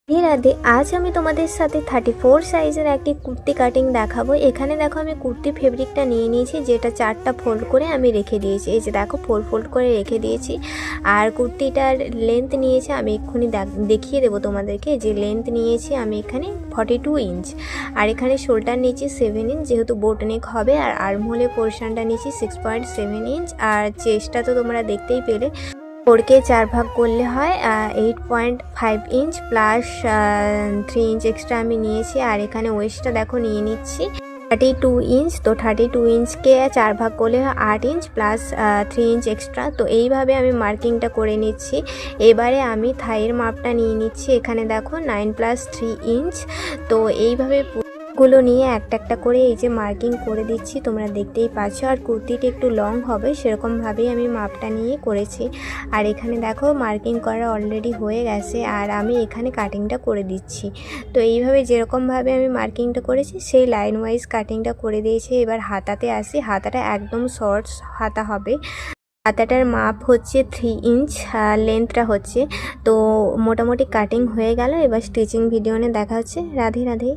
রাধে আজ আমি তোমাদের সাথে 34 সাইজের একটি কুর্তি কাটিং দেখাবো। এখানে দেখো আমি কুর্তি ফেব্রিকটা নিয়ে নিয়েছি, যেটা 4টা ফোল্ড করে আমি রেখে দিয়েছি। এই যে দেখো 4 ফোল্ড করে রেখে দিয়েছি। আর কুর্তিটার লেন্থ নিয়েছে, আমি এক্ষুনি দেখিয়ে দেবো তোমাদেরকে যে লেন্থ নিয়েছি আমি এখানে 42 ইঞ্চ। আর এখানে শোল্ডার নিয়েছি 7 ইঞ্চ, যেহেতু বোট নেক হবে। আর আর্মহোলের পোর্শনটা নিয়েছি 6.7 ইঞ্চ। আর চেস্টটা তো তোমরা দেখতেই পেলে। 4কে 4 ভাগ করলে হয় 8.5 ইঞ্চ প্লাস 3 ইঞ্চ এক্সট্রা আমি নিয়েছি। আর এখানে ওয়েস্টটা দেখো নিয়ে নিচ্ছি 32 ইঞ্চ। তো 32 ইঞ্চকে 4 ভাগ করলে হয় 8 ইঞ্চ প্লাস 3 ইঞ্চ এক্সট্রা। তো এইভাবে আমি মার্কিংটা করে নিচ্ছি। এবারে আমি থাইয়ের মাপটা নিয়ে নিচ্ছি। এখানে দেখো 9 + 3 ইঞ্চ। তো এইভাবে গুলো নিয়ে একটা একটা করে এই যে মার্কিং করে দিচ্ছি, তোমরা দেখতেই পাচ্ছ। আর কুর্তিটা একটু লং হবে, সেরকমভাবেই আমি মাপটা নিয়ে করেছি। আর এখানে দেখো মার্কিং করা অলরেডি হয়ে গেছে, আর আমি এখানে কাটিংটা করে দিচ্ছি। তো এইভাবে যেরকমভাবে আমি মার্কিংটা করেছি সেই লাইন ওয়াইজ কাটিংটা করে দিয়েছি। এবার হাতাতে আসি। হাতাটা একদম শর্ট হাতা হবে। হাতাটার মাপ হচ্ছে 3 ইঞ্চ, লেন্থটা হচ্ছে। তো মোটামুটি কাটিং হয়ে গেল। এবার স্টিচিং ভিডিও নিয়ে দেখা হচ্ছে। রাধে রাধে।